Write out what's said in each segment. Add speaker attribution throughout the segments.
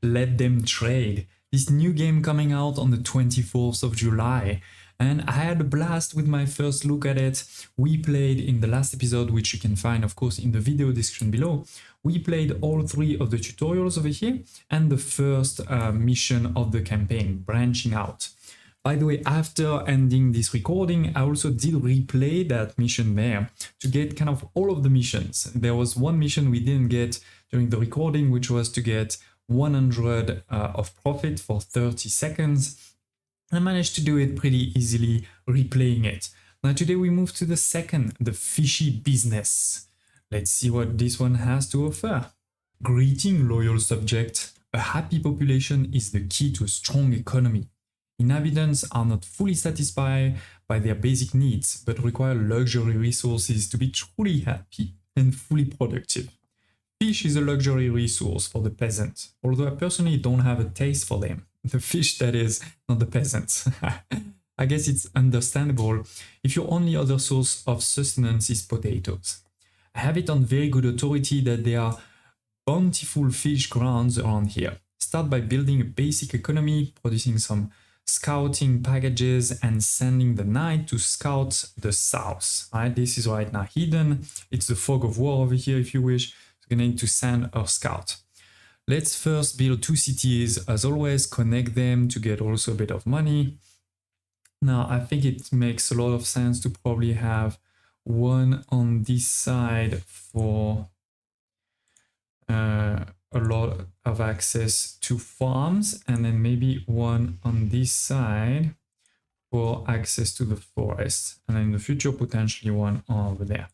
Speaker 1: Let Them Trade, this new game coming out on the 24th of July. And I had a blast with my first look at it. We played in the last episode, which you can find, of course, in the video description below. We played all 3 of the tutorials over here and the first mission of the campaign, branching out. By the way, after ending this recording, I also did replay that mission there to get kind of all of the missions. There was one mission we didn't get during the recording, which was to get 100 of profit for 30 seconds. I managed to do it pretty easily replaying it. Now today we move to the second, the fishy business. Let's see what this one has to offer. Greeting, loyal subject. A happy population is the key to a strong economy. Inhabitants are not fully satisfied by their basic needs, but require luxury resources to be truly happy and fully productive. Fish is a luxury resource for the peasant, although I personally don't have a taste for them. The fish, that is, not the peasants. I guess it's understandable if your only other source of sustenance is potatoes. I have it on very good authority that there are bountiful fish grounds around here. Start by building a basic economy, producing some scouting packages and sending the knight to scout the south. Right, this is right now hidden. It's the fog of war over here if you wish. So you're gonna need to send a scout. Let's first build 2 cities, as always, connect them to get also a bit of money. Now, I think it makes a lot of sense to probably have one on this side for a lot of access to farms, and then maybe one on this side for access to the forest, and in the future, potentially one over there.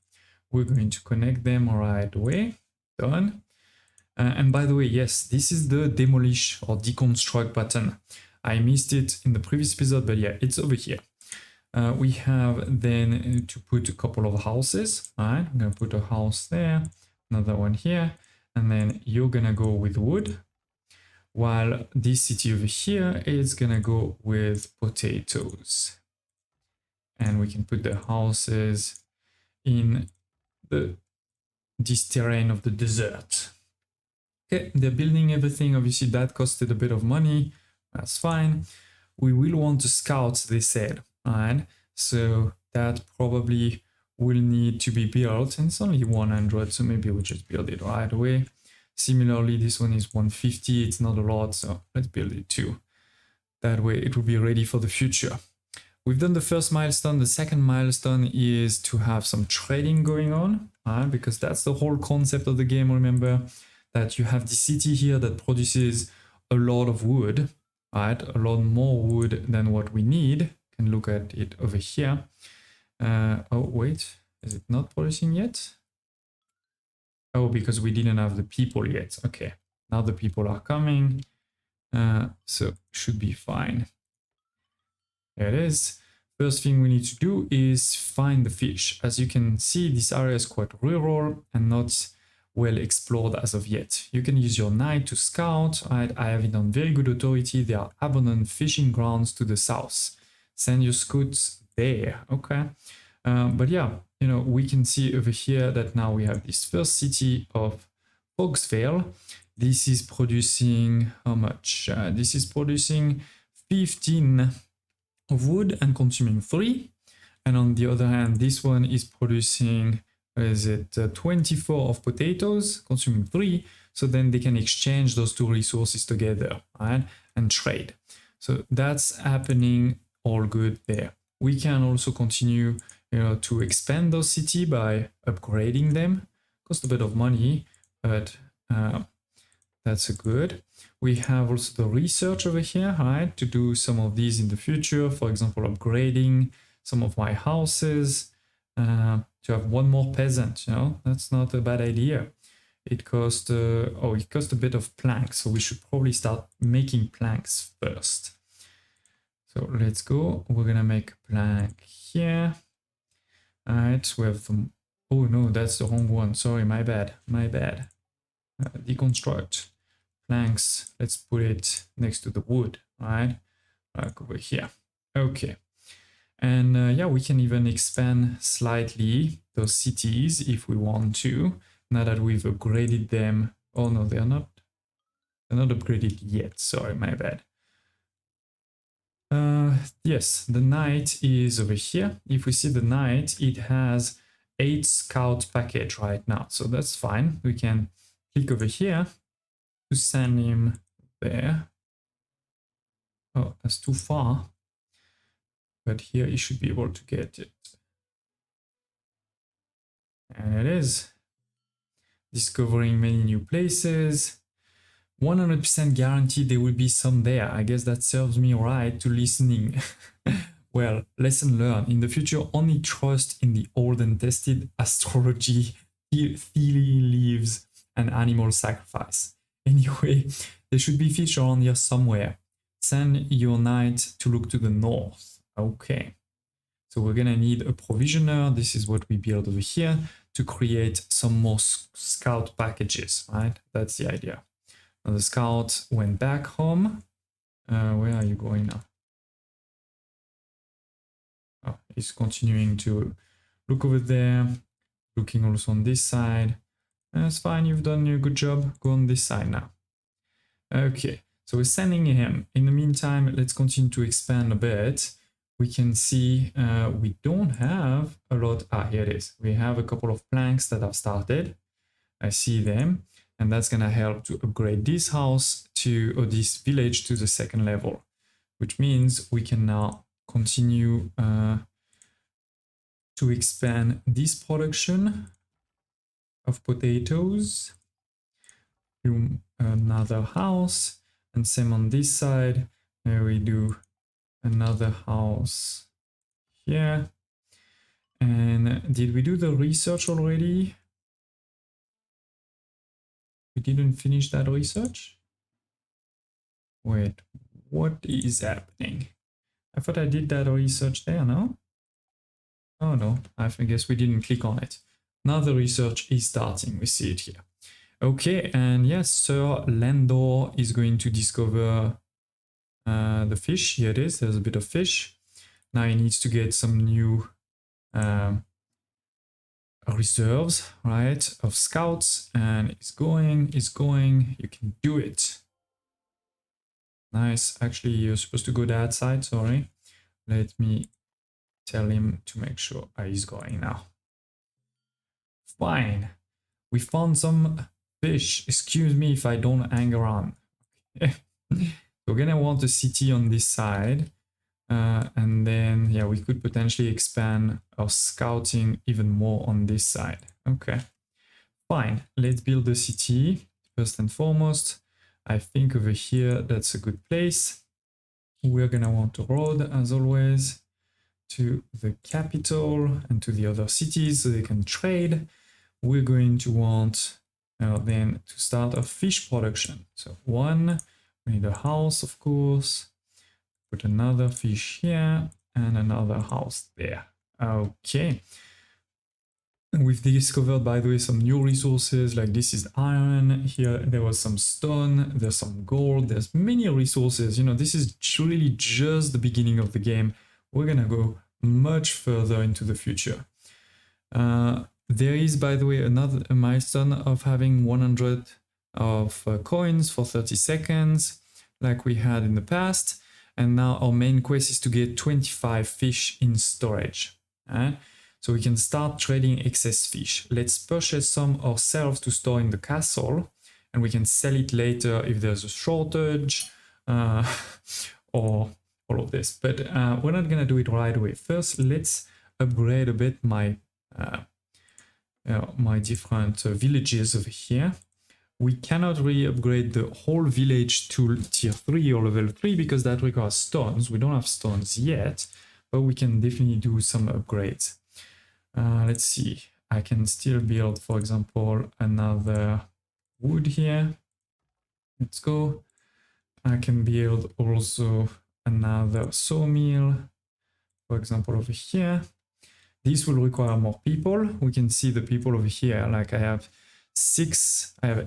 Speaker 1: We're going to connect them right away. Done. And by the way, yes, this is the demolish or deconstruct button. I missed it in the previous episode, but yeah, it's over here. We have then to put a couple of houses. All right, I'm gonna put a house there, another one here, and then you're gonna go with wood, while this city over here is gonna go with potatoes. And we can put the houses in this terrain of the desert. Okay, they're building everything. Obviously, that costed a bit of money. That's fine. We will want to scout, they said. All right, so that probably will need to be built. And it's only 100, so maybe we'll just build it right away. Similarly, this one is 150. It's not a lot, so let's build it too. That way, it will be ready for the future. We've done the first milestone. The second milestone is to have some trading going on, all right, because that's the whole concept of the game, remember? That you have the city here that produces a lot of wood, right? A lot more wood than what we need. You can look at it over here. Oh, wait, is it not producing yet? Oh, because we didn't have the people yet. Okay, now the people are coming. So should be fine. There it is. First thing we need to do is find the fish. As you can see, this area is quite rural and not well explored as of yet. You can use your knight to scout. I have it on very good authority. There are abundant fishing grounds to the south. Send your scouts there. Okay. But yeah, you know, we can see over here that now we have this first city of Foxvale. This is producing how much? This is producing 15 of wood and consuming 3. And on the other hand, this one is producing 24 of potatoes, consuming 3. So then they can exchange those 2 resources together, right, and trade. So that's happening all good there. We can also continue, you know, to expand those city by upgrading them. Cost a bit of money, but that's good. We have also the research over here, right, to do some of these in the future. For example, upgrading some of my houses. To have one more peasant, you know, that's not a bad idea. It cost it cost a bit of planks, so we should probably start making planks first. So let's go. We're gonna make a plank here. All right, we have the, oh no, that's the wrong one. Sorry, my bad. Deconstruct planks. Let's put it next to the wood. All right, like over here. Okay. And yeah, we can even expand slightly those cities if we want to, now that we've upgraded them. Oh no, they're not. They're not upgraded yet. Sorry, my bad. Yes, the knight is over here. If we see the knight, it has 8 scout package right now. So that's fine. We can click over here to send him there. Oh, that's too far. But here he should be able to get it. And it is. Discovering many new places. 100% guaranteed there will be some there. I guess that serves me right to listening. Well, lesson learned. In the future, only trust in the old and tested astrology, tea leaves, and animal sacrifice. Anyway, there should be fish around here somewhere. Send your knight to look to the north. Okay. So we're gonna need a provisioner. This is what we build over here to create some more scout packages, right? That's the idea. Now the scout went back home. Where are you going now? Oh, he's continuing to look over there, looking also on this side. That's fine, you've done a good job. Go on this side now. Okay, so we're sending him. In the meantime, let's continue to expand a bit. We can see we don't have a lot. Here it is. We have a couple of planks that have started. I see them. And that's going to help to upgrade this house to, or this village to the 2nd level, which means we can now continue to expand this production of potatoes to another house. And same on this side, we do another house here. And did we do the research already? We didn't finish that research? Wait, what is happening? I thought I did that research there, no? Oh no, I guess we didn't click on it. Now the research is starting, we see it here. Okay, and yes, Sir Landor is going to discover the fish. Here it is, there's a bit of fish. Now he needs to get some new reserves, right, of scouts, and it's going, you can do it. Nice. Actually, you're supposed to go that side, sorry. Let me tell him to make sure he's going now. Fine. We found some fish. Excuse me if I don't hang around. We're gonna want a city on this side. And then, yeah, we could potentially expand our scouting even more on this side. Okay, fine. Let's build a city first and foremost. I think over here, that's a good place. We're gonna want a road, as always, to the capital and to the other cities so they can trade. We're going to want then to start a fish production. So one, we need a house, of course. Put another fish here and another house there. Okay. We've discovered, by the way, some new resources, like this is iron. Here there was some stone, there's some gold, there's many resources. You know, this is really just the beginning of the game. We're gonna go much further into the future. There is, by the way, another milestone of having 100 of coins for 30 seconds, like we had in the past. And now our main quest is to get 25 fish in storage. So we can start trading excess fish. Let's purchase some ourselves to store in the castle, and we can sell it later if there's a shortage or all of this. But we're not gonna do it right away. First, let's upgrade a bit my my different villages over here. We cannot really upgrade the whole village to tier 3 or level 3 because that requires stones. We don't have stones yet, but we can definitely do some upgrades. Let's see. I can still build, for example, another wood here. Let's go. I can build also another sawmill, for example, over here. This will require more people. We can see the people over here. Like I have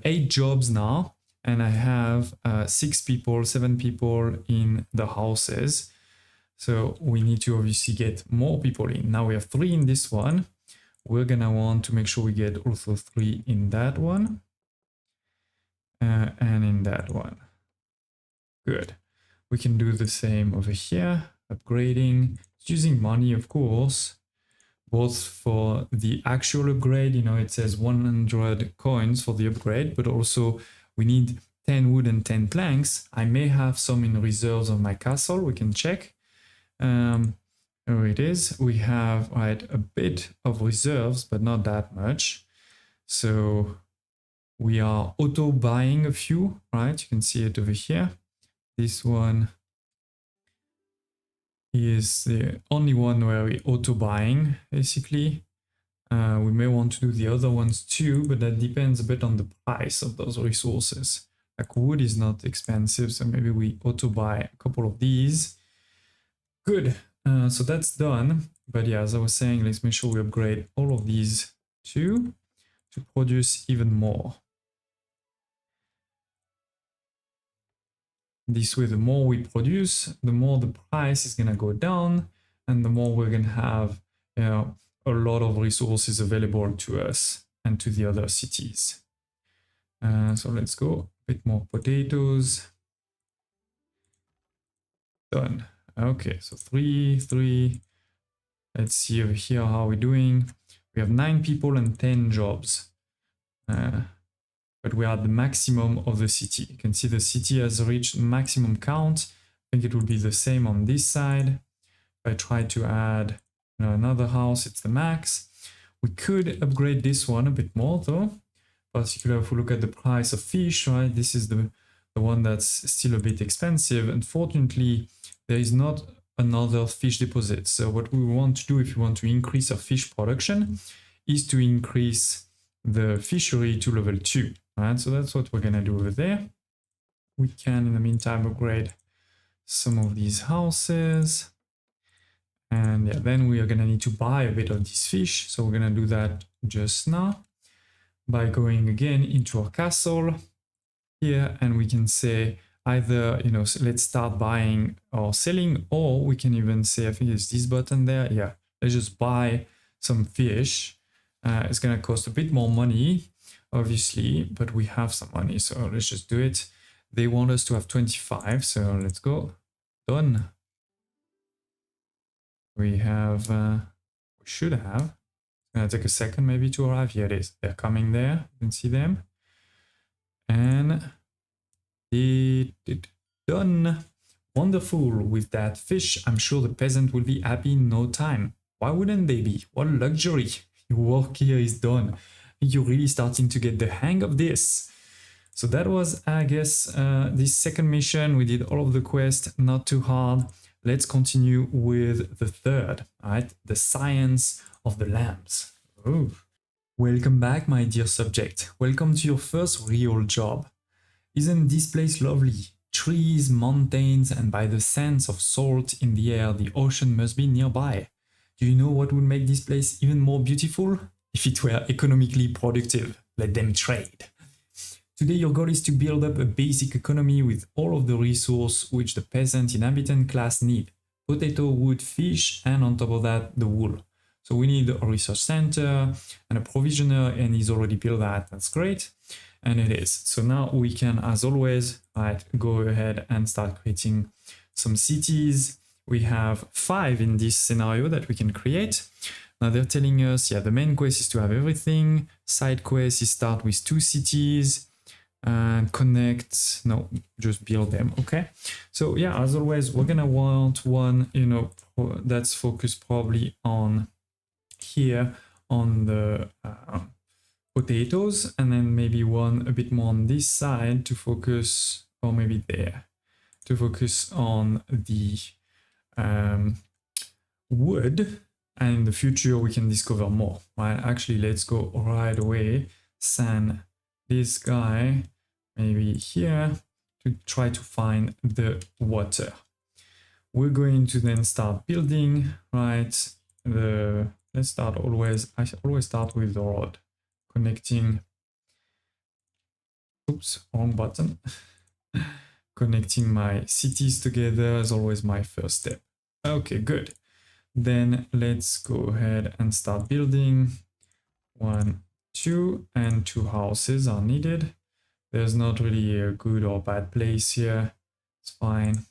Speaker 1: 8 jobs now, and I have 6 people, 7 people in the houses. So we need to obviously get more people in. Now we have 3 in this one. We're gonna want to make sure we get also 3 in that one. and in that one. Good. We can do the same over here, upgrading, using money, of course, both for the actual upgrade, you know, it says 100 coins for the upgrade, but also we need 10 wood and 10 planks. I may have some in reserves of my castle, we can check. Here it is. We have a bit of reserves, but not that much. So we are auto buying a few, right? You can see it over here. This one is the only one where we auto buying, basically. We may want to do the other ones too, but that depends a bit on the price of those resources. Like wood is not expensive, so maybe we auto buy a couple of these. Good. So that's done. But yeah, as I was saying, let's make sure we upgrade all of these too to produce even more. This way, the more we produce, the more the price is going to go down, and the more we're going to have, you know, a lot of resources available to us and to the other cities. So let's go a bit more potatoes. Done. Okay, so 3. Let's see over here how we're doing. We have 9 people and 10 jobs. But we are at the maximum of the city. You can see the city has reached maximum count. I think it will be the same on this side. If I try to add, you know, another house, it's the max. We could upgrade this one a bit more though. Particularly if we look at the price of fish, right? This is the one that's still a bit expensive. Unfortunately, there is not another fish deposit. So what we want to do if we want to increase our fish production is to increase the fishery to level 2. Right, so that's what we're gonna do over there. We can, in the meantime, upgrade some of these houses. And yeah, then we are gonna need to buy a bit of this fish. So we're gonna do that just now by going again into our castle here, and we can say either, you know, let's start buying or selling, or we can even say, I think it's this button there. Yeah, let's just buy some fish. It's gonna cost a bit more money, obviously, but we have some money, so let's just do it. They want us to have 25, so let's go. Done. We have, we should have. It's gonna take a second maybe to arrive. Here it is. They're coming there. You can see them. And done. Wonderful. With that fish, I'm sure the peasant will be happy in no time. Why wouldn't they be? What luxury. Your work here is done. You're really starting to get the hang of this. So that was, I guess, this second mission. We did all of the quest, not too hard. Let's continue with the third, right? The science of the lambs. Ooh. Welcome back, my dear subject. Welcome to your first real job. Isn't this place lovely? Trees, mountains, and by the sense of salt in the air, the ocean must be nearby. Do you know what would make this place even more beautiful? If it were economically productive, let them trade. Today your goal is to build up a basic economy with all of the resources which the peasant inhabitant class need. Potato, wood, fish, and on top of that, the wool. So we need a research center and a provisioner, and he's already built that. That's great. And it is. So now we can, as always, go ahead and start creating some cities. We have 5 in this scenario that we can create. Now they're telling us, yeah, the main quest is to have everything. Side quest is start with 2 cities and connect, no, just build them, okay? So yeah, as always, we're gonna want one, you know, that's focused probably on here on the potatoes, and then maybe one a bit more on this side to focus, or maybe there, to focus on the wood. And in the future, we can discover more, right? Actually, let's go right away. Send this guy maybe here to try to find the water. We're going to then start building, right? Let's start always, I always start with the road. Connecting, oops, wrong button. Connecting my cities together is always my first step. Okay, good. Then let's go ahead and start building. 1, 2, and 2 houses are needed. There's not really a good or bad place here. It's fine.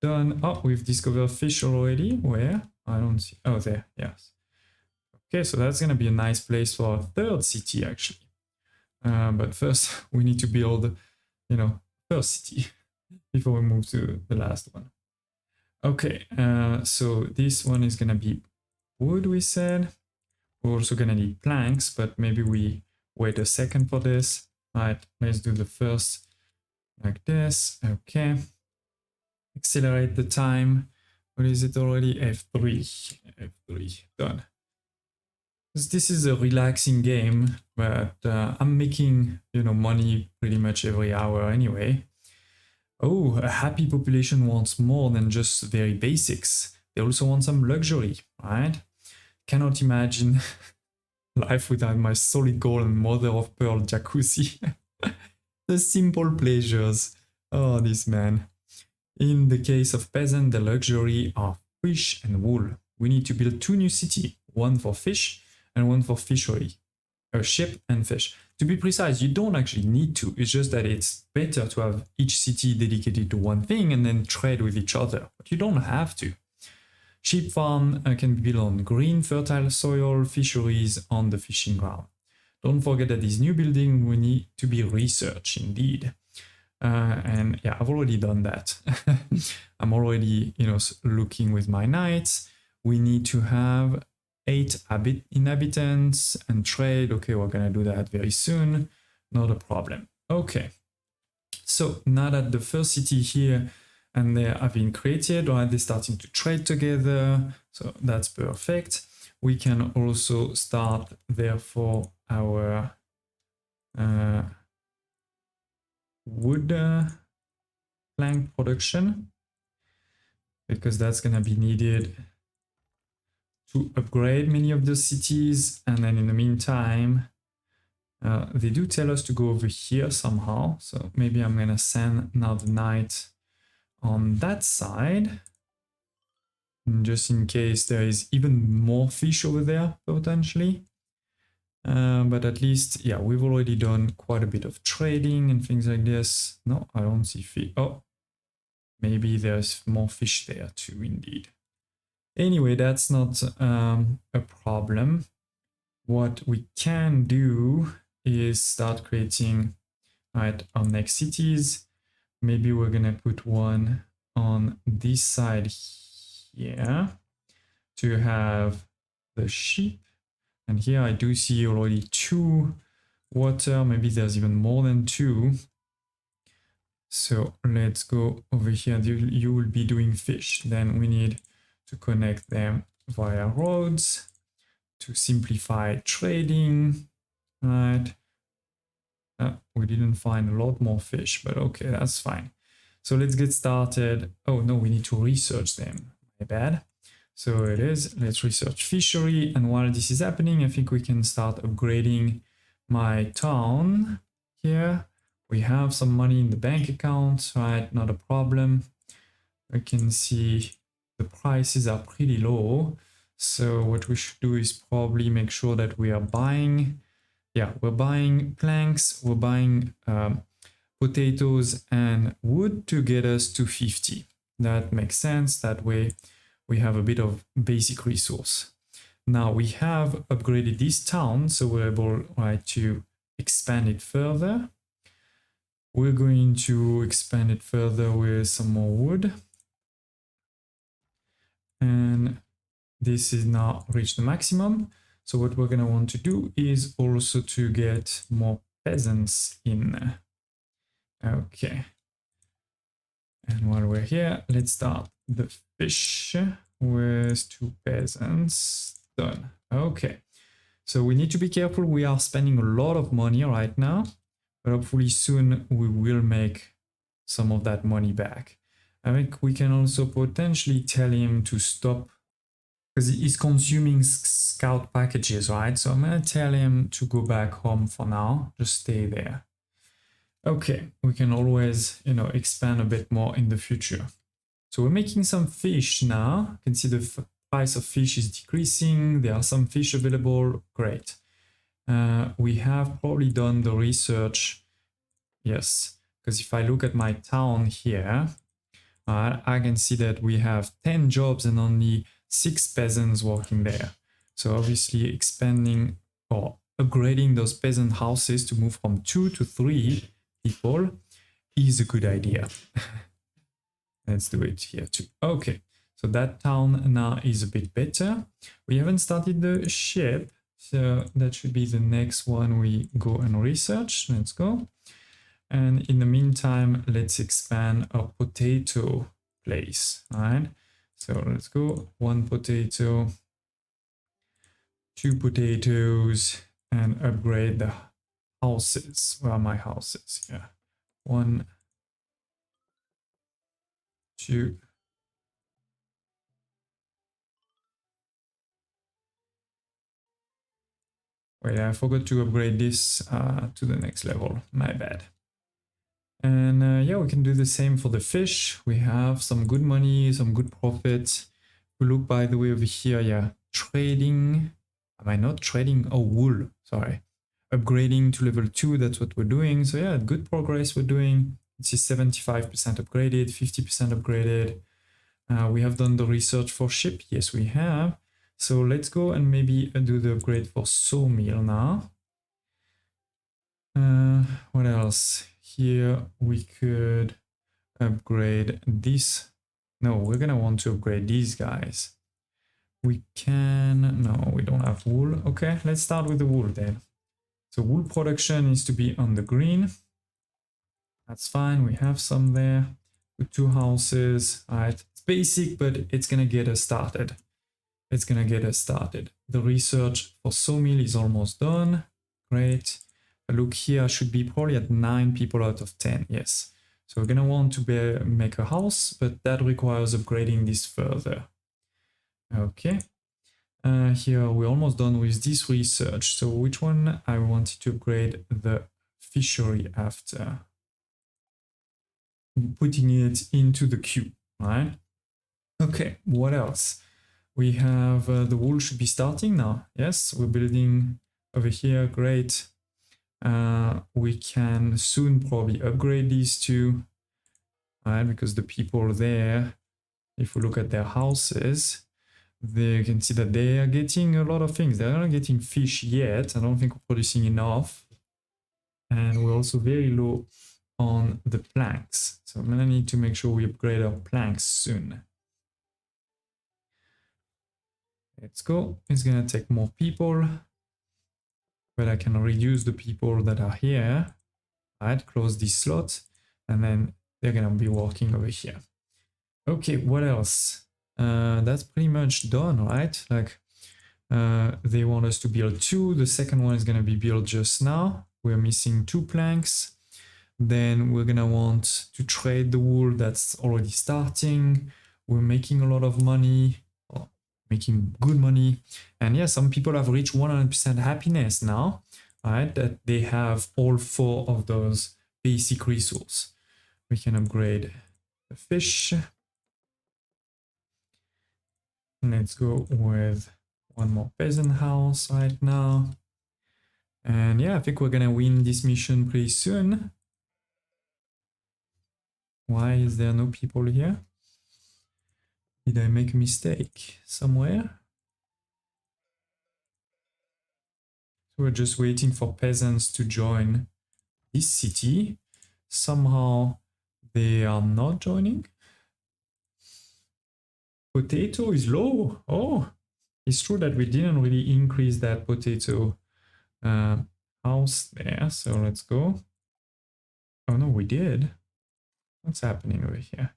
Speaker 1: Done. Oh, we've discovered fish already. Where? I don't see. Oh, there. Yes. Okay, so that's going to be a nice place for a third city, actually. But first, we need to build, first city before we move to the last one. Okay, so this one is going to be wood, we said. We're also going to need planks, but maybe we wait a second for this. All right, let's do the first like this. Okay. Accelerate the time. What is it already? F3. F3. Done. This is a relaxing game, but I'm making, money pretty much every hour anyway. Oh, a happy population wants more than just very basics. They also want some luxury, right? Cannot imagine life without my solid gold and mother of pearl jacuzzi. The simple pleasures. Oh, this man. In the case of peasant, the luxury are fish and wool. We need to build 2 new cities, one for fish and one for fishery. A ship and fish. To be precise, you don't actually need to. It's just that it's better to have each city dedicated to one thing and then trade with each other. But you don't have to. Sheep farm can be built on green, fertile soil, fisheries on the fishing ground. Don't forget that this new building will need to be researched, indeed. And yeah, I've already done that. I'm already, looking with my knights. We need to have 8 inhabitants and trade. Okay, we're gonna do that very soon. Not a problem. Okay. So now that the first city here and there have been created, or they're starting to trade together. So that's perfect. We can also start, therefore, our wood plank production, because that's going to be needed to upgrade many of the cities. And then in the meantime, they do tell us to go over here somehow. So maybe I'm going to send now the knight on that side, just in case there is even more fish over there potentially. But at least, yeah, we've already done quite a bit of trading and things like this. No, I don't see fish. Oh, maybe there's more fish there too, indeed. Anyway, that's not a problem. What we can do is start creating, right, our next cities. Maybe we're going to put one on this side here to have the sheep. And here I do see already 2 water. Maybe there's even more than 2. So let's go over here. You will be doing fish. Then we need to connect them via roads to simplify trading. Right. We didn't find a lot more fish, but okay, that's fine. So let's get started. Oh no, we need to research them. My bad. So it is, let's research fishery. And while this is happening, I think we can start upgrading my town here. We have some money in the bank account, right? Not a problem. I can see the prices are pretty low. So what we should do is probably make sure that we are buying, we're buying planks, we're buying potatoes and wood to get us to 50. That makes sense. That way we have a bit of basic resource. Now we have upgraded this town, so we're able, right, to expand it further. We're going to expand it further with some more wood. And this is now reached the maximum. So what we're going to want to do is also to get more peasants in. Okay. And while we're here, let's start the fish with 2 peasants. Done. Okay. So we need to be careful. We are spending a lot of money right now, but hopefully soon we will make some of that money back. I think we can also potentially tell him to stop, because he's consuming scout packages, right? So I'm going to tell him to go back home for now. Just stay there. Okay, we can always, expand a bit more in the future. So we're making some fish now. You can see the price of fish is decreasing. There are some fish available. Great. We have probably done the research. Yes, because if I look at my town here, I can see that we have 10 jobs and only 6 peasants working there. So obviously expanding or upgrading those peasant houses to move from 2 to 3 people is a good idea. Let's do it here too. Okay, so that town now is a bit better. We haven't started the ship, so that should be the next one we go and research. Let's go. And in the meantime, let's expand our potato place. All right, so let's go 1 potato, 2 potatoes, and upgrade the houses. Where are my houses? Yeah, 1, 2. Wait, I forgot to upgrade this to the next level. My bad. And yeah, we can do the same for the fish. We have some good money, some good profit. We look, by the way, over here, yeah, trading. Am I not trading? Oh, wool, sorry. Upgrading to level 2, that's what we're doing. So yeah, good progress we're doing. This is 75% upgraded, 50% upgraded. We have done the research for ship. Yes, we have. So let's go and maybe do the upgrade for sawmill now. What else? Here we could upgrade this. No, we're gonna want to upgrade these guys. We can, no, we don't have wool. Okay, let's start with the wool then. So wool production needs to be on the green. That's fine, we have some there. With 2 houses, all right. It's basic, but it's gonna get us started. It's gonna get us started. The research for sawmill is almost done. Great. Look here, should be probably at 9 people out of 10. Yes. So we're gonna want to make a house, but that requires upgrading this further. Okay. Here we're almost done with this research. So which one I wanted to upgrade the fishery after? Putting it into the queue, right? Okay, what else? We have the wool should be starting now. Yes, we're building over here. Great. We can soon probably upgrade these two, right? Because the people there, if we look at their houses, they can see that they are getting a lot of things. They're not getting fish yet. I don't think we're producing enough. And we're also very low on the planks. So I'm gonna need to make sure we upgrade our planks soon. Let's go. It's gonna take more people, but I can reduce the people that are here. Right, close this slot, and then they're gonna be working over here. Okay, what else? That's pretty much done, right? Like they want us to build 2. The second one is gonna be built just now. We're missing 2 planks. Then we're gonna want to trade the wool. That's already starting. We're making a lot of money, or making good money. And yeah, some people have reached 100% happiness now, right? That they have all 4 of those basic resources. We can upgrade the fish. Let's go with 1 more peasant house right now. And yeah, I think we're gonna win this mission pretty soon. Why is there no people here? Did I make a mistake somewhere? So we're just waiting for peasants to join this city. Somehow they are not joining. Potato is low. Oh, it's true that we didn't really increase that potato house there. So let's go. Oh no, we did. What's happening over here?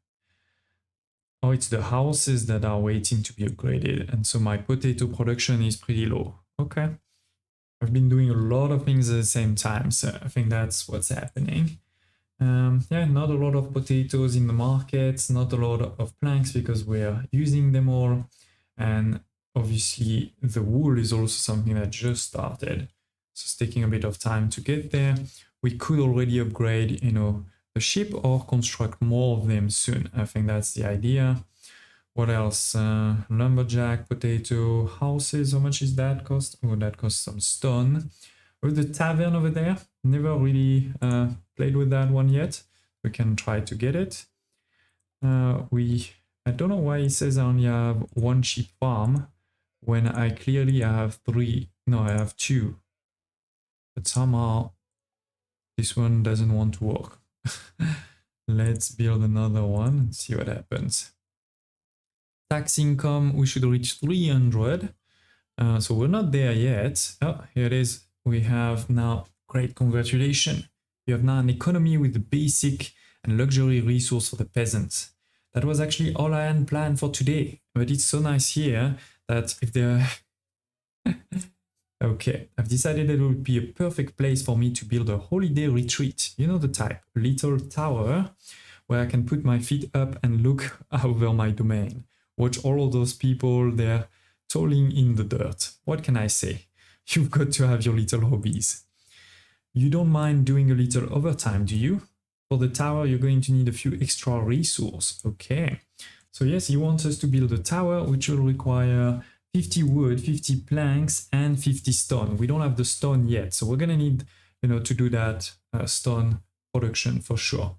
Speaker 1: Oh, it's the houses that are waiting to be upgraded. And so my potato production is pretty low. Okay. I've been doing a lot of things at the same time. So I think that's what's happening. Yeah, not a lot of potatoes in the markets, not a lot of planks because we're using them all. And obviously the wool is also something that just started. So it's taking a bit of time to get there. We could already upgrade, the ship or construct more of them soon. I think that's the idea. What else? Lumberjack, potato, houses. How much is that cost? Oh, that costs some stone. With the tavern over there, never really played with that one yet. We can try to get it. I don't know why it says I only have one sheep farm when I clearly have three. No, I have two. But somehow this one doesn't want to work. Let's build another one and see what happens. Tax income, we should reach 300. So we're not there yet. Oh, here it is. We have now, great, congratulations. You have now an economy with the basic and luxury resource for the peasants. That was actually all I had planned for today. But it's so nice here that if they're... Okay, I've decided it would be a perfect place for me to build a holiday retreat. You know the type, a little tower where I can put my feet up and look over my domain. Watch all of those people there toiling in the dirt. What can I say? You've got to have your little hobbies. You don't mind doing a little overtime, do you? For the tower, you're going to need a few extra resources. Okay. So yes, he wants us to build a tower, which will require 50 wood, 50 planks, and 50 stone. We don't have the stone yet, so we're gonna need, to do that stone production for sure.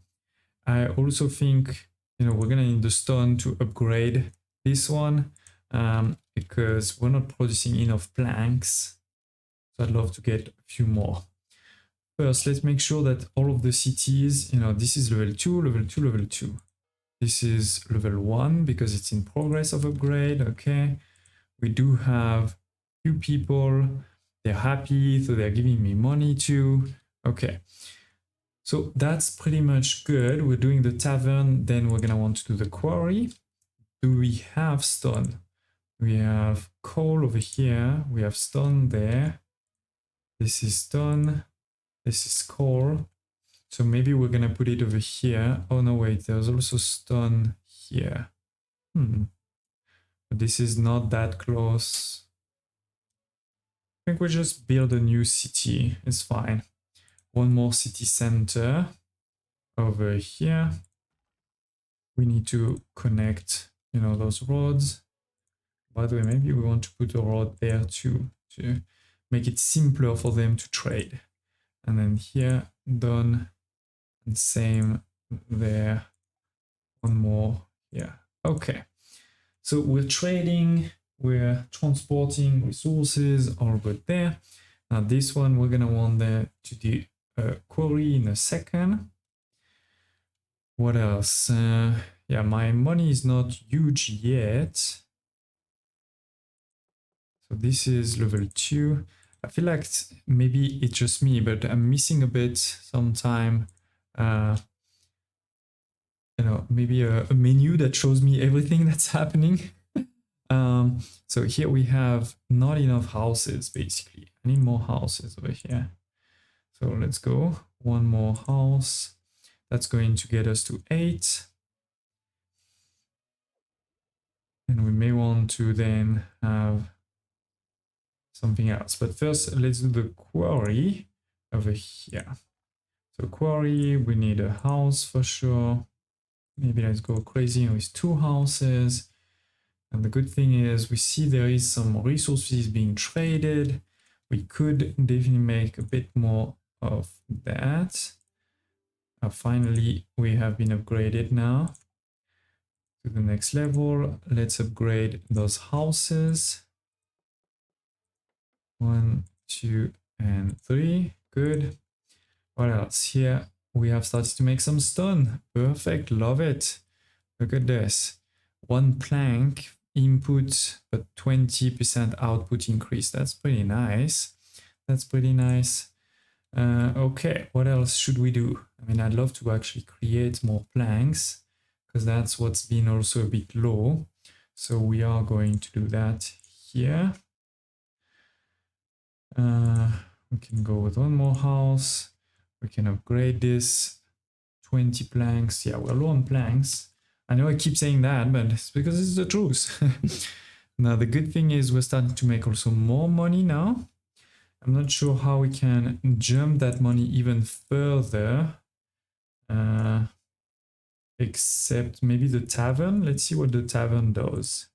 Speaker 1: I also think, we're gonna need the stone to upgrade this one because we're not producing enough planks. So I'd love to get a few more. First, let's make sure that all of the cities, this is level 2, level 2, level 2. This is level 1 because it's in progress of upgrade. Okay. We do have few people. They're happy, so they're giving me money too. Okay. So that's pretty much good. We're doing the tavern, then we're gonna want to do the quarry. Do we have stone? We have coal over here. We have stone there. This is stone. This is coal. So maybe we're gonna put it over here. Oh no, wait, there's also stone here. But this is not that close. I think we just build a new city. It's fine. One more city center over here. We need to connect, those roads. By the way, maybe we want to put a road there too to make it simpler for them to trade. And then here, done, and same there. One more, yeah, okay. So we're trading, we're transporting resources, all good there. Now this one, we're gonna want to do a quarry in a second. What else? Yeah, my money is not huge yet. So this is level 2. I feel like maybe it's just me, but I'm missing a bit sometime. Maybe a menu that shows me everything that's happening. So here we have not enough houses, basically. I need more houses over here. So let's go. One more house. That's going to get us to 8. And we may want to then have something else. But first, let's do the quarry over here. So quarry, we need a house for sure. Maybe let's go crazy with 2 houses. And the good thing is we see there is some resources being traded. We could definitely make a bit more of that. Finally, we have been upgraded now to the next level. Let's upgrade those houses. 1, 2, and 3. Good. What else? Here we have started to make some stone. Perfect. Love it. Look at this. 1 plank input, but 20% output increase. That's pretty nice. That's pretty nice. Okay, what else should we do? I mean, I'd love to actually create more planks because that's what's been also a bit low. So we are going to do that here. We can go with 1 more house. We can upgrade this. 20 planks. Yeah, we're low on planks. I know I keep saying that, but it's because it's the truth. Now, the good thing is we're starting to make also more money now. I'm not sure how we can jump that money even further. Except maybe the tavern. Let's see what the tavern does.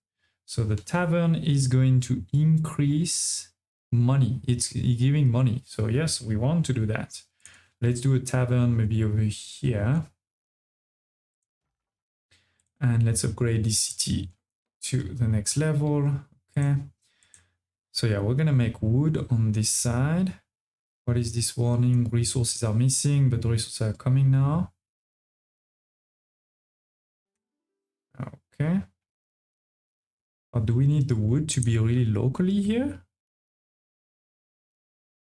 Speaker 1: So the tavern is going to increase money. It's giving money. So yes, we want to do that. Let's do a tavern maybe over here. And let's upgrade this city to the next level. Okay. So yeah, we're gonna make wood on this side. What is this warning? Resources are missing, but the resources are coming now. Okay. Or do we need the wood to be really locally here?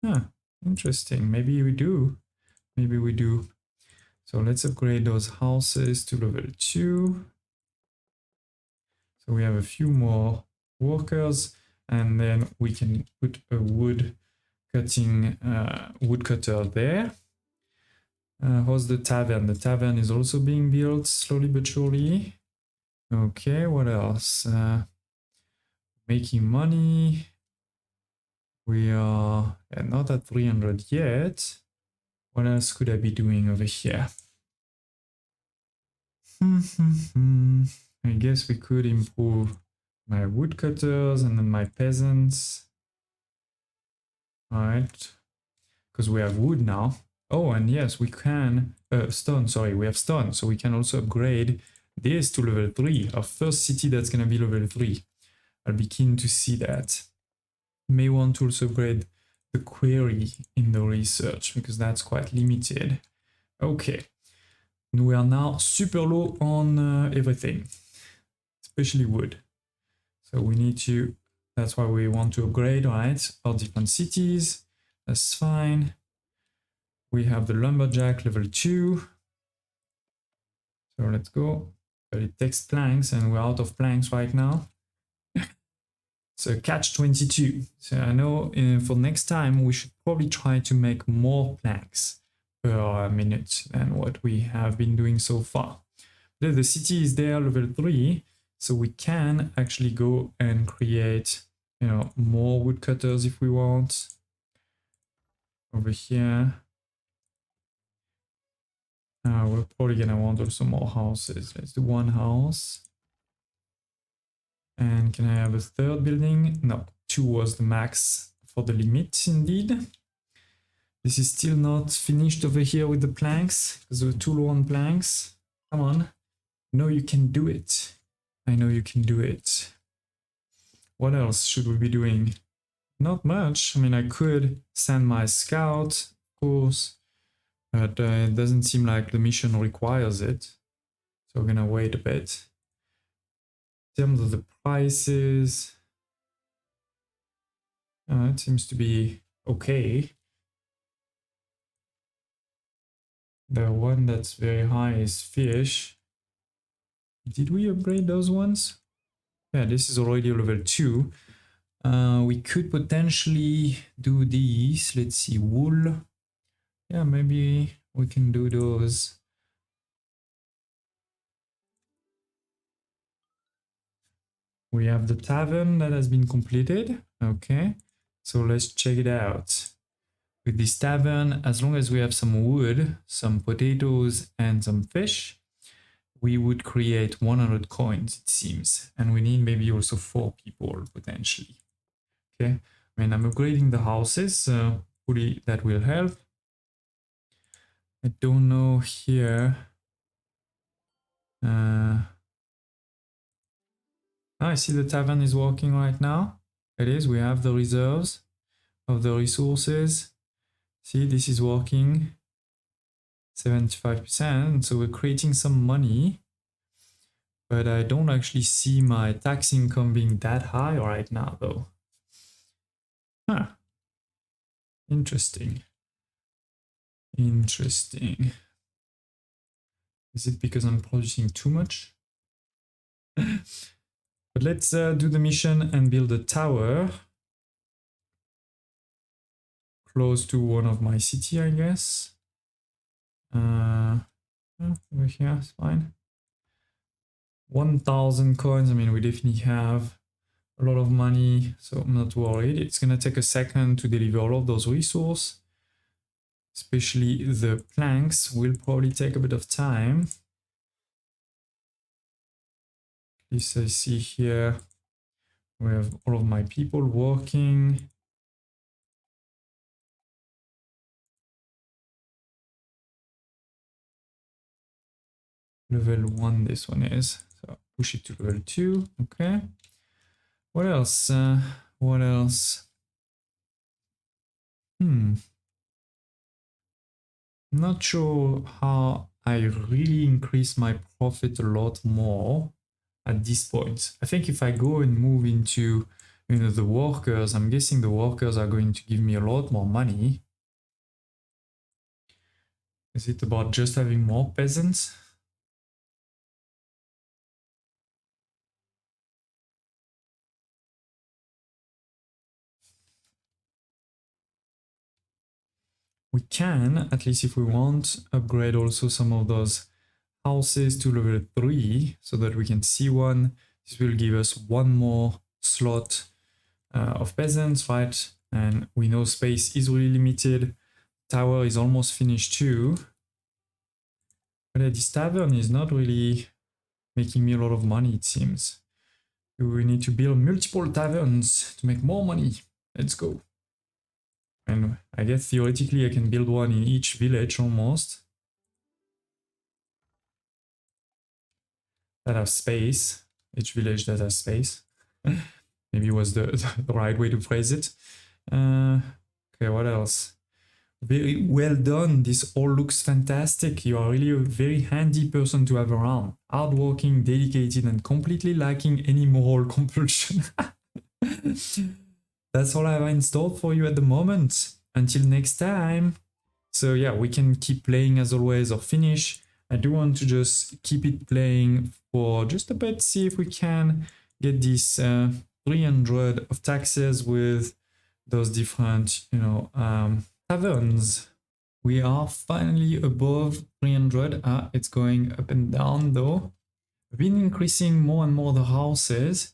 Speaker 1: Huh, interesting. Maybe we do. Maybe we do. So let's upgrade those houses to level 2. So we have a few more workers, and then we can put a woodcutter there. How's the tavern? The tavern is also being built slowly but surely. Okay, what else? Making money. We are not at 300 yet. What else could I be doing over here? I guess we could improve my woodcutters and then my peasants. All right, because we have wood now. Oh, and yes, we can stone. Sorry, we have stone, so we can also upgrade this to level 3. Our first city that's gonna be level 3. I'll be keen to see that. May want to also upgrade the query in the research because that's quite limited. Okay, and we are now super low on everything, especially wood. So we need to, that's why we want to upgrade, right? Our different cities, that's fine. We have the lumberjack level 2. So let's go, but it takes planks and we're out of planks right now. So catch 22. So I know for next time we should probably try to make more planks per minute than what we have been doing so far. The city is there, level 3, so we can actually go and create, you know, more woodcutters if we want. Over here. We're probably gonna want also more houses. Let's do one house. And can I have a third building? No, 2 was the max for the limit indeed. This is still not finished over here with the planks because we're too low on planks. Come on. No, you can do it. I know you can do it. What else should we be doing? Not much. I mean, I could send my scout, of course, but it doesn't seem like the mission requires it. So we're gonna wait a bit. In terms of the prices, it seems to be okay. The one that's very high is fish. Did we upgrade those ones? Yeah, this is already level 2. We could potentially do these. Let's see, wool. Yeah, maybe we can do those. We have the tavern that has been completed. Okay, so let's check it out. With this tavern, as long as we have some wood, some potatoes, and some fish, we would create 100 coins, it seems. And we need maybe also 4 people, potentially. Okay, I mean, I'm upgrading the houses, hopefully that will help. I don't know here. I see the tavern is working right now. It is, we have the reserves of the resources. See, this is working. 75%, so we're creating some money. But I don't actually see my tax income being that high right now, though. Huh. Interesting. Interesting. Is it because I'm producing too much? But let's do the mission and build a tower. Close to one of my city, I guess. Over here, it's fine. 1,000 coins. I mean, we definitely have a lot of money, so I'm not worried. It's gonna take a second to deliver all of those resources. Especially the planks will probably take a bit of time. At least I see here we have all of my people working. level 1 this one is. So push it to level 2. Okay. What else? What else? Not sure how I really increase my profit a lot more at this point. I think if I go and move into the workers, I'm guessing the workers are going to give me a lot more money. Is it about just having more peasants? We can, at least if we want, upgrade also some of those houses to level 3 so that we can see one. This will give us one more slot of peasants, right? And we know space is really limited. Tower is almost finished too. But this tavern is not really making me a lot of money, it seems. We need to build multiple taverns to make more money. Let's go. And I guess theoretically I can build one in each village almost. That have space. Each village that has space. Maybe was the right way to phrase it. Okay, what else? Very well done. This all looks fantastic. You are really a very handy person to have around. Hardworking, dedicated, and completely lacking any moral compulsion. That's all I have installed for you at the moment. Until next time. So yeah, we can keep playing as always or finish. I do want to just keep it playing for just a bit, see if we can get this 300 of taxes with those different, taverns. We are finally above 300. It's going up and down though. We've been increasing more and more the houses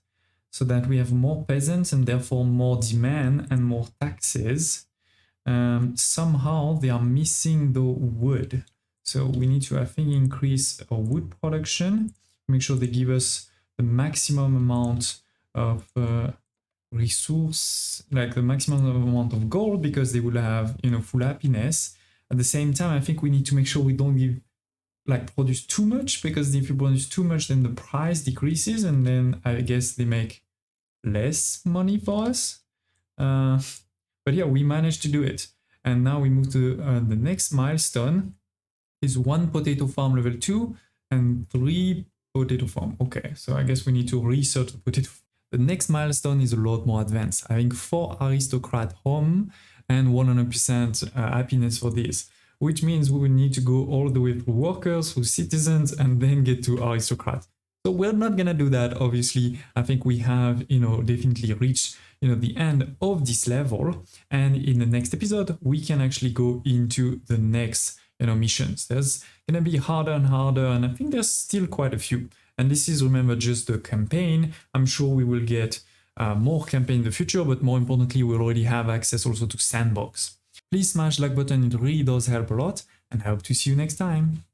Speaker 1: so that we have more peasants and therefore more demand and more taxes. Somehow they are missing the wood. So we need to, I think, increase our wood production. Make sure they give us the maximum amount of resource, like the maximum amount of gold, because they will have full happiness. At the same time, I think we need to make sure we don't produce too much, because if you produce too much then the price decreases and then I guess they make less money for us. But yeah, we managed to do it, and now we move to the next milestone is 1 potato farm level 2 and 3 potato farm. Okay, so I guess we need to research the potato farm. The next milestone is a lot more advanced, having 4 aristocrat home and 100% happiness for this, which means we will need to go all the way through workers, through citizens, and then get to aristocrat. So we're not gonna do that, obviously. I think we have, definitely reached, the end of this level. And in the next episode, we can actually go into the next, missions. There's gonna be harder and harder, and I think there's still quite a few. And this is, remember, just the campaign. I'm sure we will get more campaign in the future, but more importantly, we'll already have access also to sandbox. Please smash the like button, it really does help a lot, and I hope to see you next time.